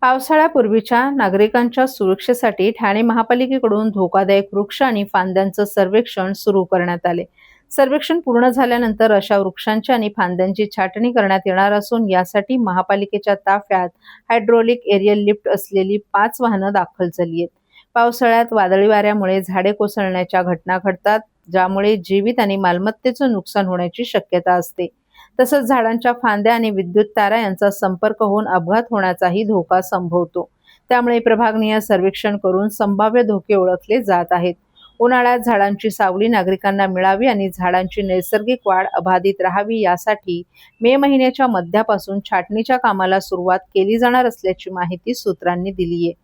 पावसाळ्यापूर्वीच्या नागरिकांच्या सुरक्षेसाठी ठाणे महापालिकेकडून धोकादायक वृक्ष आणि फांद्यांचं सर्वेक्षण सुरू करण्यात आले. सर्वेक्षण पूर्ण झाल्यानंतर अशा वृक्षांची आणि फांद्यांची छाटणी करण्यात येणार असून यासाठी महापालिकेच्या ताफ्यात हायड्रोलिक एरियल लिफ्ट असलेली 5 वाहनं दाखल झाली आहेत. पावसाळ्यात वादळी वाऱ्यामुळे झाडे कोसळण्याच्या घटना घडतात, ज्यामुळे जीवित आणि मालमत्तेचं नुकसान होण्याची शक्यता असते. तसंच झाडांच्या फांद्या आणि विद्युत तारा यांचा संपर्क होऊन अपघात होण्याचाही धोका संभवतो. त्यामुळे प्रभागनीय सर्वेक्षण करून संभाव्य धोके ओळखले जात आहेत. उन्हाळ्यात झाडांची सावली नागरिकांना मिळावी आणि झाडांची नैसर्गिक वाढ अबाधित राहावी यासाठी मे महिन्याच्या मध्यापासून छाटणीच्या कामाला सुरुवात केली जाणार असल्याची माहिती सूत्रांनी दिली आहे.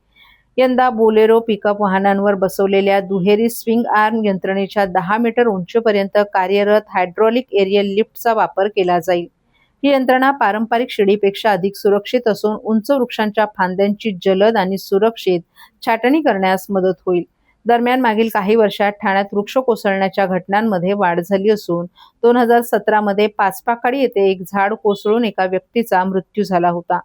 यंदा बोलेरो पिकअप वाहनांवर बसवलेल्या दुहेरी स्विंग आर्म यंत्रणेच्या 10 मीटर उंचीपर्यंत कार्यरत हायड्रोलिक एरियल लिफ्टचा वापर केला जाईल. ही यंत्रणा पारंपरिक शिडीपेक्षा अधिक सुरक्षित असून उंच वृक्षांच्या फांद्यांची जलद आणि सुरक्षित छाटणी करण्यास मदत होईल. दरम्यान मागील काही वर्षात ठाण्यात वृक्ष कोसळण्याच्या घटनांमध्ये वाढ झाली असून 2017 मध्ये पाचपाखाडी येथे एक झाड कोसळून एका व्यक्तीचा मृत्यू झाला होता.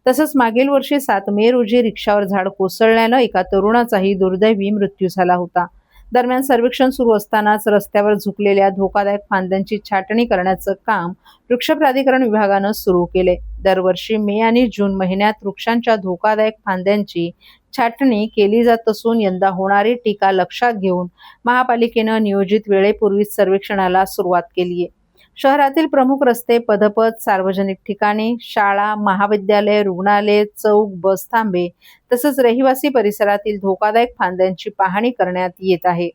तसंच मागील वर्षी 7 मे रोजी रिक्षावर झाड कोसळल्यानं एका तरुणाचाही दुर्दैवी मृत्यू झाला होता. दरम्यान सर्वेक्षण सुरू असतानाच रस्त्यावर झुकलेल्या धोकादायक फांद्यांची छाटणी करण्याचं काम वृक्ष प्राधिकरण विभागानं सुरू केले. दरवर्षी मे आणि जून महिन्यात वृक्षांच्या धोकादायक फांद्यांची छाटणी केली जात असून यंदा होणारी टीका लक्षात घेऊन महापालिकेनं नियोजित वेळेपूर्वीच सर्वेक्षणाला सुरुवात केली आहे. शहरातील प्रमुख रस्ते, पदपथ, सार्वजनिक ठिकाणी, शाळा, महाविद्यालय, रुग्णालय, चौक, बस थांबे तसंच रहिवासी परिसरातील धोकादायक फांद्यांची पाहणी करण्यात येत आहे.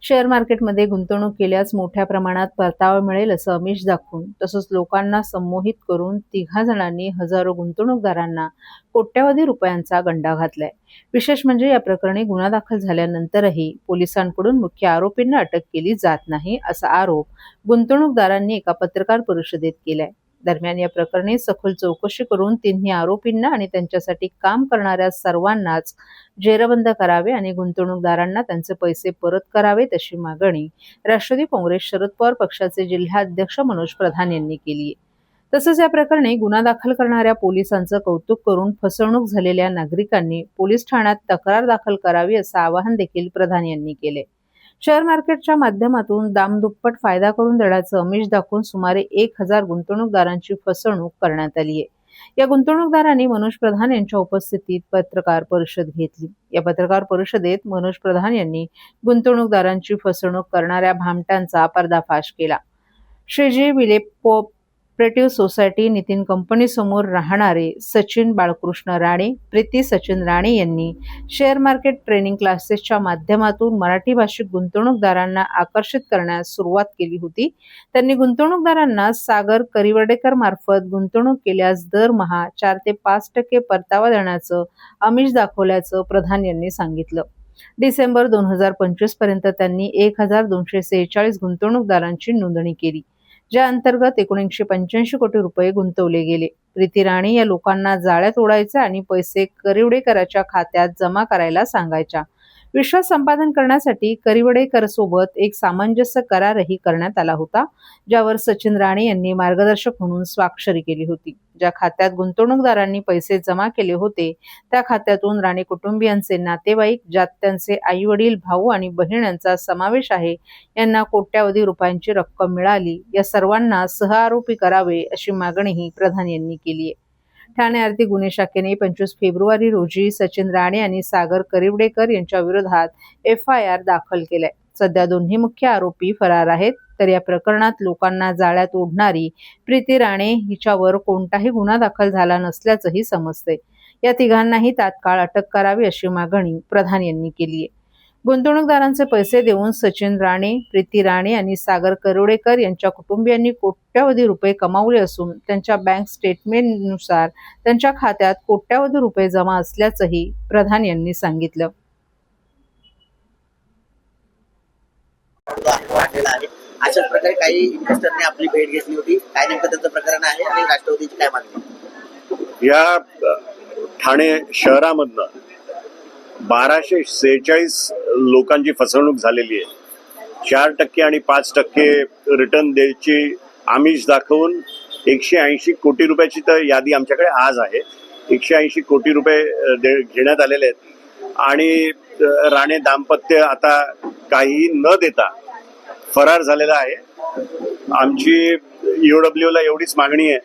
शेअर मार्केटमध्ये गुंतवणूक केल्यास मोठ्या प्रमाणात परतावा मिळेल असं आमिष दाखवून तसंच लोकांना संमोहित करून 3 जणांनी हजारो गुंतवणूकदारांना कोट्यवधी रुपयांचा गंडा घातलाय. विशेष म्हणजे या प्रकरणी गुन्हा दाखल झाल्यानंतरही पोलिसांकडून मुख्य आरोपींना अटक केली जात नाही असा आरोप गुंतवणूकदारांनी एका पत्रकार परिषदेत केलाय. दरम्यान या प्रकरणी सखोल चौकशी करून 3 आरोपींना आणि त्यांच्यासाठी काम करणाऱ्या सर्वांनाच जेरबंद करावे आणि गुंतवणूकदारांना त्यांचे पैसे परत करावेत अशी मागणी राष्ट्रवादी काँग्रेस शरद पवार पक्षाचे जिल्हाध्यक्ष मनोज प्रधान यांनी केली आहे. तसंच या प्रकरणी गुन्हा दाखल करणाऱ्या पोलिसांचं कौतुक करून फसवणूक झालेल्या नागरिकांनी पोलीस ठाण्यात तक्रार दाखल करावी असं आवाहन देखील प्रधान यांनी केले. शेअर मार्केटच्या माध्यमातून दामदुप्पट फायदा करून देण्याचं आमिष दाखवून सुमारे 1000 गुंतवणूकदारांची फसवणूक करण्यात आली आहे. या गुंतवणूकदारांनी मनोज प्रधान यांच्या उपस्थितीत पत्रकार परिषद घेतली. या पत्रकार परिषदेत मनोज प्रधान यांनी गुंतवणूकदारांची फसवणूक करणाऱ्या भामट्यांचा पर्दाफाश केला. श्रीजी विले कोऑपरेटिव्ह सोसायटी नितीन कंपनी समोर राहणारे सचिन बाळकृष्ण राणे, प्रीती सचिन राणे यांनी शेअर मार्केट ट्रेनिंग क्लासेसच्या माध्यमातून मराठी भाषिक गुंतवणूकदारांना आकर्षित करण्यास सुरुवात केली होती. त्यांनी गुंतवणूकदारांना सागर करिवर्डेकर मार्फत गुंतवणूक केल्यास दरमहा 4 ते 5% परतावा देण्याचं आमिष दाखवल्याचं प्रधान यांनी सांगितलं. डिसेंबर 2025 पर्यंत त्यांनी 1246 गुंतवणूकदारांची नोंदणी केली, ज्या अंतर्गत 1985 कोटी रुपये गुंतवले गेले. प्रीती राणे या लोकांना जाळ्यात ओढायच्या आणि पैसे करिवडेकराच्या खात्यात जमा करायला सांगायच्या. विश्वास संपादन करण्यासाठी करिवडेकर सोबत एक सामंजस्य करारही करण्यात आला होता, ज्यावर सचिन राणे यांनी मार्गदर्शक म्हणून स्वाक्षरी केली होती. ज्या खात्यात गुंतवणूकदारांनी पैसे जमा केले होते त्या खात्यातून राणे कुटुंबियांचे नातेवाईक, ज्यात त्यांचे आई वडील, भाऊ आणि बहीण यांचा समावेश आहे, यांना कोट्यवधी रुपयांची रक्कम मिळाली. या सर्वांना सहआरोपी करावे अशी मागणीही प्रधान यांनी केली आहे. ठाणे आर्थिक गुन्हे शाखेने 25 फेब्रुवारी रोजी सचिन राणे आणि सागर करिवडेकर यांच्या विरोधात FIR दाखल केलाय. सध्या दोन्ही मुख्य आरोपी फरार आहेत. तर या प्रकरणात लोकांना जाळ्यात ओढणारी प्रीती राणे हिच्यावर कोणताही गुन्हा दाखल झाला नसल्याचंही समजतंय. या तिघांनाही तात्काळ अटक करावी अशी मागणी प्रधान यांनी केली आहे. गुंतवणूकदारांचे पैसे देऊन सचिन राणे, प्रीती राणे आणि सागर करिवडेकर यांच्या कुटुंबियांनी कोट्यवधी रुपये कमावले असून त्यांच्या बँक स्टेटमेंटनुसार त्यांच्या खात्यात कोट्यवधी रुपये जमा असल्याचंही प्रधान यांनी सांगितलं. अशाच प्रकारे काही इन्व्हेस्टरने आपली भेट घेतली होती. काय नेमकं त्याचं प्रकरण आहे आणि राष्ट्रवादीची काय मागणी? या ठाणे शहरामधनं 1246 लोकांची फसवणूक झालेली आहे. 4% आणि 5% रिटर्न द्यायची आमिष दाखवून 180 कोटी रुपयाची तर यादी आमच्याकडे आज आहे. 180 कोटी रुपये घेण्यात आलेले आहेत आणि राणे दाम्पत्य आता काही न देता फरार झालेला आहे. आमची EOW ला एवढीच मागणी आहे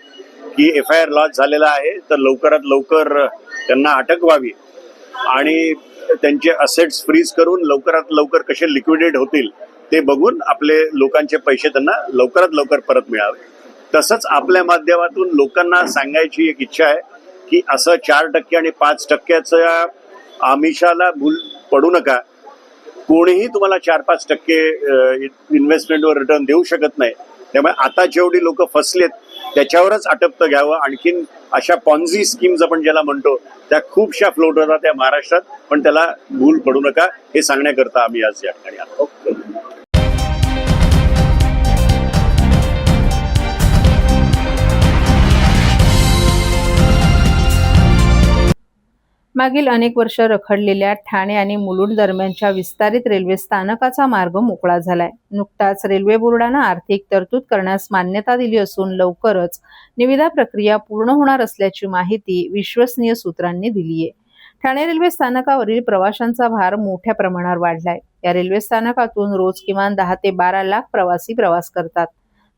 की FIR लॉन्च झालेला आहे तर लवकरात लवकर त्यांना अटक व्हावी आणि त्यांचे असेट्स फ्रीज करून लवकरात लवकर कसे लिक्विडेट होतील ते बघून आपले लोकांचे पैसे त्यांना लवकरात लवकर परत मिळावे. तसंच आपल्या माध्यमातून लोकांना सांगायची एक इच्छा आहे की असं 4% आणि 5%च्या आमिषाला भूल पडू नका. कोणीही तुम्हाला 4-5% इन्व्हेस्टमेंटवर रिटर्न देऊ शकत नाही. त्यामुळे आता जेवढी लोक फसलेत त्याच्यावरच आटपतं घ्यावं. आणखीन अशा पॉन्झी स्कीम्स आपण ज्याला म्हणतो त्या खूपशा फ्लोट होतात त्या महाराष्ट्रात, पण त्याला भूल पडू नका हे सांगण्याकरता आम्ही आज या ठिकाणी आलो. ओके. मागील अनेक वर्ष रखडलेल्या ठाणे आणि मुलुंड दरम्यानच्या विस्तारित रेल्वे स्थानकाचा मार्ग मोकळा झालाय. नुकताच रेल्वे बोर्डानं आर्थिक तरतूद करण्यास मान्यता दिली असून लवकरच निविदा प्रक्रिया पूर्ण होणार असल्याची माहिती विश्वसनीय सूत्रांनी दिली आहे. ठाणे रेल्वे स्थानकावरील प्रवाशांचा भार मोठ्या प्रमाणावर वाढलाय. या रेल्वे स्थानकातून रोज किमान 10 ते 12 लाख प्रवासी प्रवास करतात.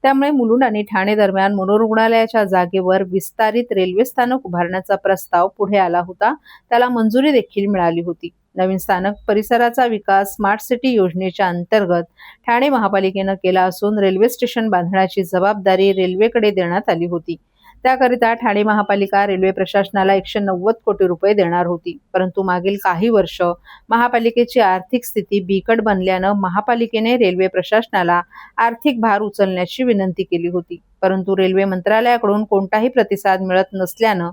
त्यामुळे मुलुंड आणि ठाणे दरम्यान मनोरुग्णालयाच्या जागेवर विस्तारित रेल्वे स्थानक उभारण्याचा प्रस्ताव पुढे आला होता. त्याला मंजुरी देखील मिळाली होती. नवीन स्थानक परिसराचा विकास स्मार्ट सिटी योजनेच्या अंतर्गत ठाणे महापालिकेनं केला असून रेल्वे स्टेशन बांधण्याची जबाबदारी रेल्वेकडे देण्यात आली होती. त्याकरिता ठाणे महापालिका रेल्वे प्रशासनाला 190 कोटी रुपये देणार होती. परंतु मागील काही वर्ष महापालिकेची आर्थिक स्थिती बिकट बनल्यानं महापालिकेने रेल्वे प्रशासनाला आर्थिक भार उचलण्याची विनंती केली होती. परंतु रेल्वे मंत्रालयाकडून कोणताही प्रतिसाद मिळत नसल्यानं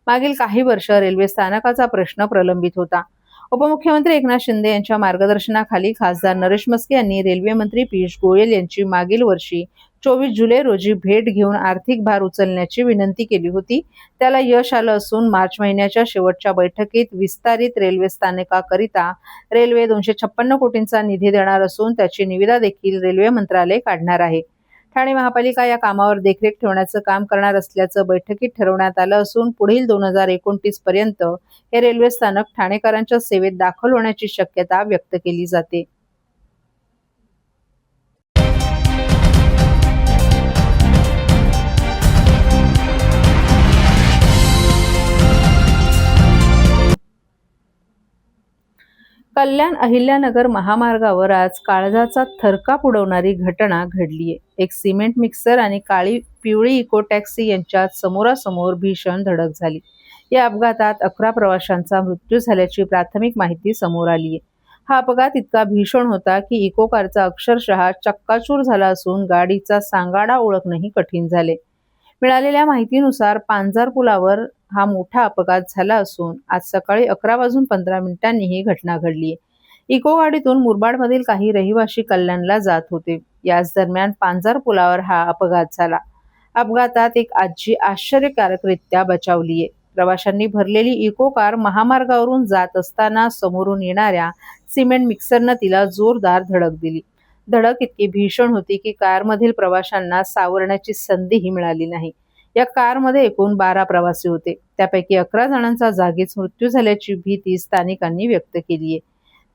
मागील काही वर्ष रेल्वे स्थानकाचा प्रश्न प्रलंबित होता. उपमुख्यमंत्री एकनाथ शिंदे यांच्या मार्गदर्शनाखाली खासदार नरेश मस्के यांनी रेल्वे मंत्री पियुष गोयल यांची मागील वर्षी 24 जुलै रोजी भेट घेऊन आर्थिक भार उचलण्याची विनंती केली होती. त्याला यश आलं असून मार्च महिन्याच्या शेवटच्या बैठकीत विस्तारित रेल्वे स्थानकाकरिता रेल्वे 256 कोटींचा निधी देणार असून त्याची निविदा देखील रेल्वे मंत्रालय काढणार आहे. ठाणे महापालिका या कामावर देखरेख ठेवण्याचं काम करणार असल्याचं बैठकीत ठरवण्यात आलं असून पुढील 2029 पर्यंत हे रेल्वे स्थानक ठाणेकरांच्या सेवेत दाखल होण्याची शक्यता व्यक्त केली जाते. कल्याण अहिल्यानगर महामार्गावर आज काळजाचा थरकाप उडवणारी घटना घडलीय. एक सिमेंट मिक्सर आणि काळी पिवळी इको टॅक्सी यांच्यात समोरासमोर भीषण धडक झाली. या अपघातात 11 प्रवाशांचा मृत्यू झाल्याची प्राथमिक माहिती समोर आली आहे. हा अपघात इतका भीषण होता की इको कारचा अक्षरशः चक्काचूर झाला असून गाडीचा सांगाडा ओळखणंही कठीण झाले. मिळालेल्या माहितीनुसार पांजार पुलावर हा मोठा अपघात झाला असून आज सकाळी 11:15 ही घटना घडली. इको गाडीतून मुरबाडमधील काही रहिवासी कल्याणला जात होते. याच दरम्यान पांजार पुलावर हा अपघात झाला. अपघातात एक आजी आश्चर्यकारकरित्या बचावलीये. प्रवाशांनी भरलेली इको कार महामार्गावरून जात असताना समोरून येणाऱ्या सिमेंट मिक्सरनं तिला जोरदार धडक दिली. धडक इतकी भीषण होती की कारमधील प्रवाशांना सावरण्याची संधीही मिळाली नाही. या कारमध्ये एकूण 12 प्रवासी होते. त्यापैकी 11 जणांचा जागीच मृत्यू झाल्याची भीती स्थानिकांनी व्यक्त केली आहे.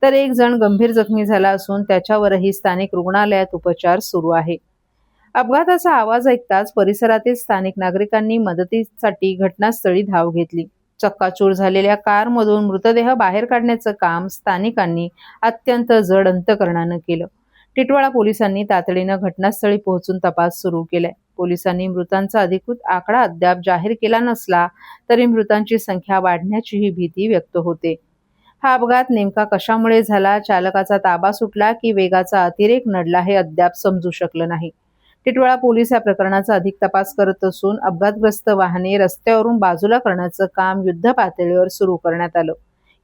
तर एक जण गंभीर जखमी झाला असून त्याच्यावरही स्थानिक रुग्णालयात उपचार सुरू आहे. अपघाताचा आवाज ऐकताच परिसरातील स्थानिक नागरिकांनी मदतीसाठी घटनास्थळी धाव घेतली. चक्काचूर झालेल्या कारमधून मृतदेह बाहेर काढण्याचं काम स्थानिकांनी अत्यंत जड अंतकरणानं केलं. टिटवाळा पोलिसांनी तातडीनं घटनास्थळी पोहोचून तपास सुरू केलाय. पोलिसांनी मृतांचा अधिकृत आकडा अद्याप जाहीर केला नसला तरी मृतांची संख्या वाढण्याचीही भीती व्यक्त होते. हा अपघात नेमका कशामुळे झाला, चालकाचा ताबा सुटला की वेगाचा अतिरेक नडला हे अद्याप समजू शकलं नाही. टिटवाळा पोलीस या प्रकरणाचा अधिक तपास करत असून अपघातग्रस्त वाहने रस्त्यावरून बाजूला करण्याचं काम युद्धपातळीवर सुरू करण्यात आलं.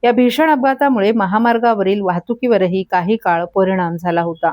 या भीषण अपघातामुळे महामार्गावरील वाहतुकीवरही काही काळ परिणाम झाला होता.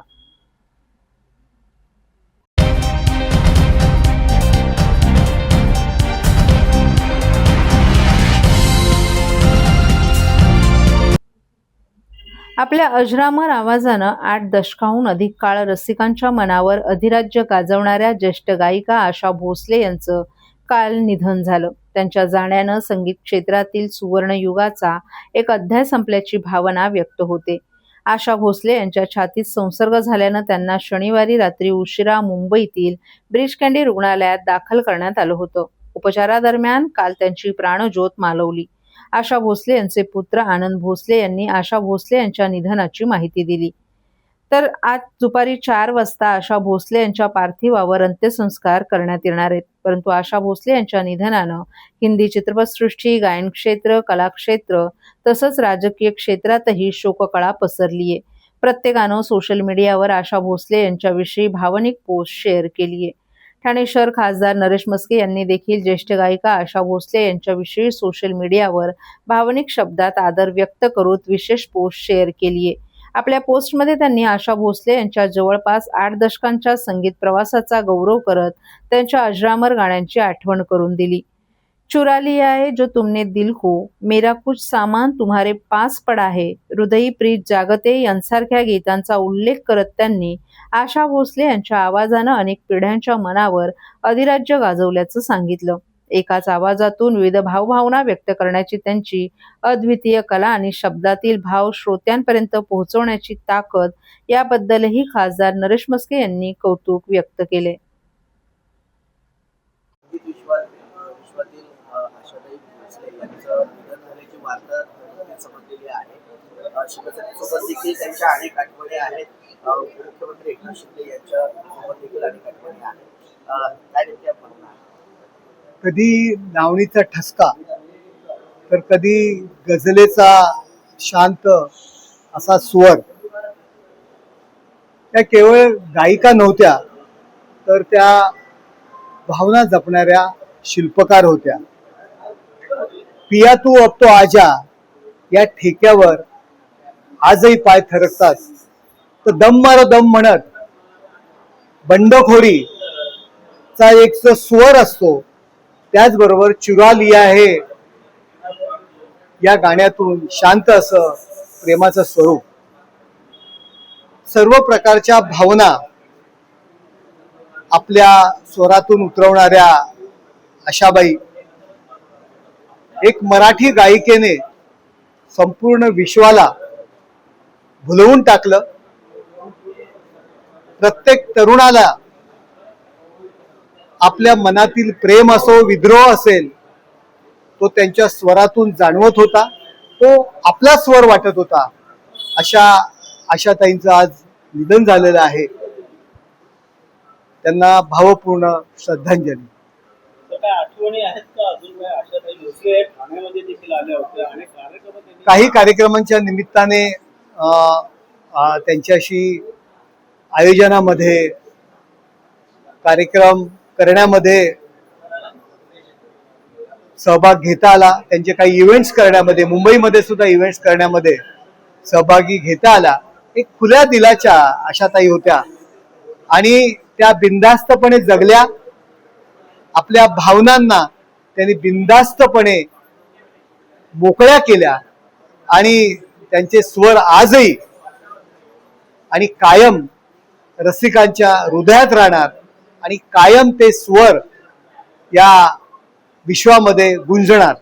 आपल्या अजरामर आवाजानं 8 दशकाहून अधिक काळ रसिकांच्या मनावर अधिराज्य गाजवणाऱ्या ज्येष्ठ गायिका आशा भोसले यांचं काल निधन झालं. त्यांच्या जाण्यानं संगीत क्षेत्रातील सुवर्णयुगाचा एक अध्याय संपल्याची भावना व्यक्त होते. आशा भोसले यांच्या छातीत संसर्ग झाल्यानं त्यांना शनिवारी रात्री उशिरा मुंबईतील ब्रीच कँडी रुग्णालयात दाखल करण्यात आलं होतं. उपचारादरम्यान काल त्यांची प्राणज्योत मालवली. आशा भोसले यांचे पुत्र आनंद भोसले यांनी आशा भोसले यांच्या निधनाची माहिती दिली. तर आज दुपारी 4 वाजता आशा भोसले यांच्या पार्थिवावर अंत्यसंस्कार करण्यात येणार आहेत. परंतु आशा भोसले यांच्या निधनानं हिंदी चित्रपटसृष्टी, गायन क्षेत्र, कलाक्षेत्र तसंच राजकीय क्षेत्रातही शोककळा पसरलीये. प्रत्येकानं सोशल मीडियावर आशा भोसले यांच्याविषयी भावनिक पोस्ट शेअर केलीये. ठाणे शहर खासदार नरेश म्हस्के यांनी देखील ज्येष्ठ गायिका आशा भोसले यांच्याविषयी सोशल मीडियावर भावनिक शब्दात आदर व्यक्त करत विशेष पोस्ट शेअर केलीये. आपल्या पोस्टमध्ये त्यांनी आशा भोसले यांच्या जवळपास 8 दशकांच्या संगीत प्रवासाचा गौरव करत त्यांच्या अजरामर गाण्यांची आठवण करून दिली. चुरा लिया है जो तुमने दिल को, मेरा कुछ सामान तुम्हारे पास पडा है, हृदयी प्रीत जागते यांसारख्या गीतांचा उल्लेख करत त्यांनी आशा भोसले यांच्या आवाजानं अनेक पिढ्यांच्या मनावर अधिराज्य गाजवल्याचं सांगितलं. एकाच आवाजातून विविध भावभावना व्यक्त करण्याची त्यांची अद्वितीय कला आणि शब्दातील भाव श्रोत्यांपर्यंत पोहोचवण्याची ताकद याबद्दलही खासदार नरेश म्हस्के यांनी कौतुक व्यक्त केले. विश्वातील आशाताई भोसले यांचं निधन झाल्याची वार्ता समजलेली आहे. शिवसेनेसोबत देखील त्यांच्या अनेक आठवणी आहेत. मुख्यमंत्री एकनाथ शिंदे यांच्या सोबत देखील अनेक आठवणी आहेत. काय नेमक्या भावना आहेत? कधी लावणीचा ठसका तर कधी गझलेचा शांत असा स्वर. त्या केवळ गायिका नव्हत्या तर त्या भावना जपणाऱ्या शिल्पकार होत्या. पिया तू अब तो आजा या ठेक्यावर आजही पाय थरकतात. तर दम मारो दम म्हणत बंडखोरीचा एक जो स्वर असतो, त्याचबरोबर चुरा लिया है या गाण्यातून शांत असं प्रेमाचं स्वरूप, सर्व प्रकारच्या भावना आपल्या स्वरातून उतरवणाऱ्या आशाबाई, एक मराठी गायिकेने संपूर्ण विश्वाला भुलवून टाकलं. प्रत्येक तरुणाला आपल्या मनातील प्रेम असो, विद्रोह असेल, तो त्यांच्या स्वरातून जाणवत होता. तो आपला स्वर वाटत होता. अशा आशाताईंचं आज निधन झालेलं आहे. त्यांना भावपूर्ण श्रद्धांजली. आठवणी आहेत का अजून काय? आशाताई भोसले ठाण्यामध्ये देखील आल्या होत्या आणि काही कार्यक्रमांच्या निमित्ताने त्यांच्याशी आयोजनामध्ये, कार्यक्रम करण्यामध्ये सहभाग घेता आला. त्यांचे काही इव्हेंट्स करण्यामध्ये, मुंबईमध्ये सुद्धा इव्हेंट्स करण्यामध्ये सहभागी घेता आला. एक खुल्या दिलाच्या आशाताई होत्या आणि त्या बिनधास्तपणे जगल्या. आपल्या भावनांना त्यांनी बिनधास्तपणे मोकळ्या केल्या आणि त्यांचे स्वर आजही आणि कायम रसिकांच्या हृदयात राहणार आणि कायम ते स्वर या विश्वामध्ये गुंजणार.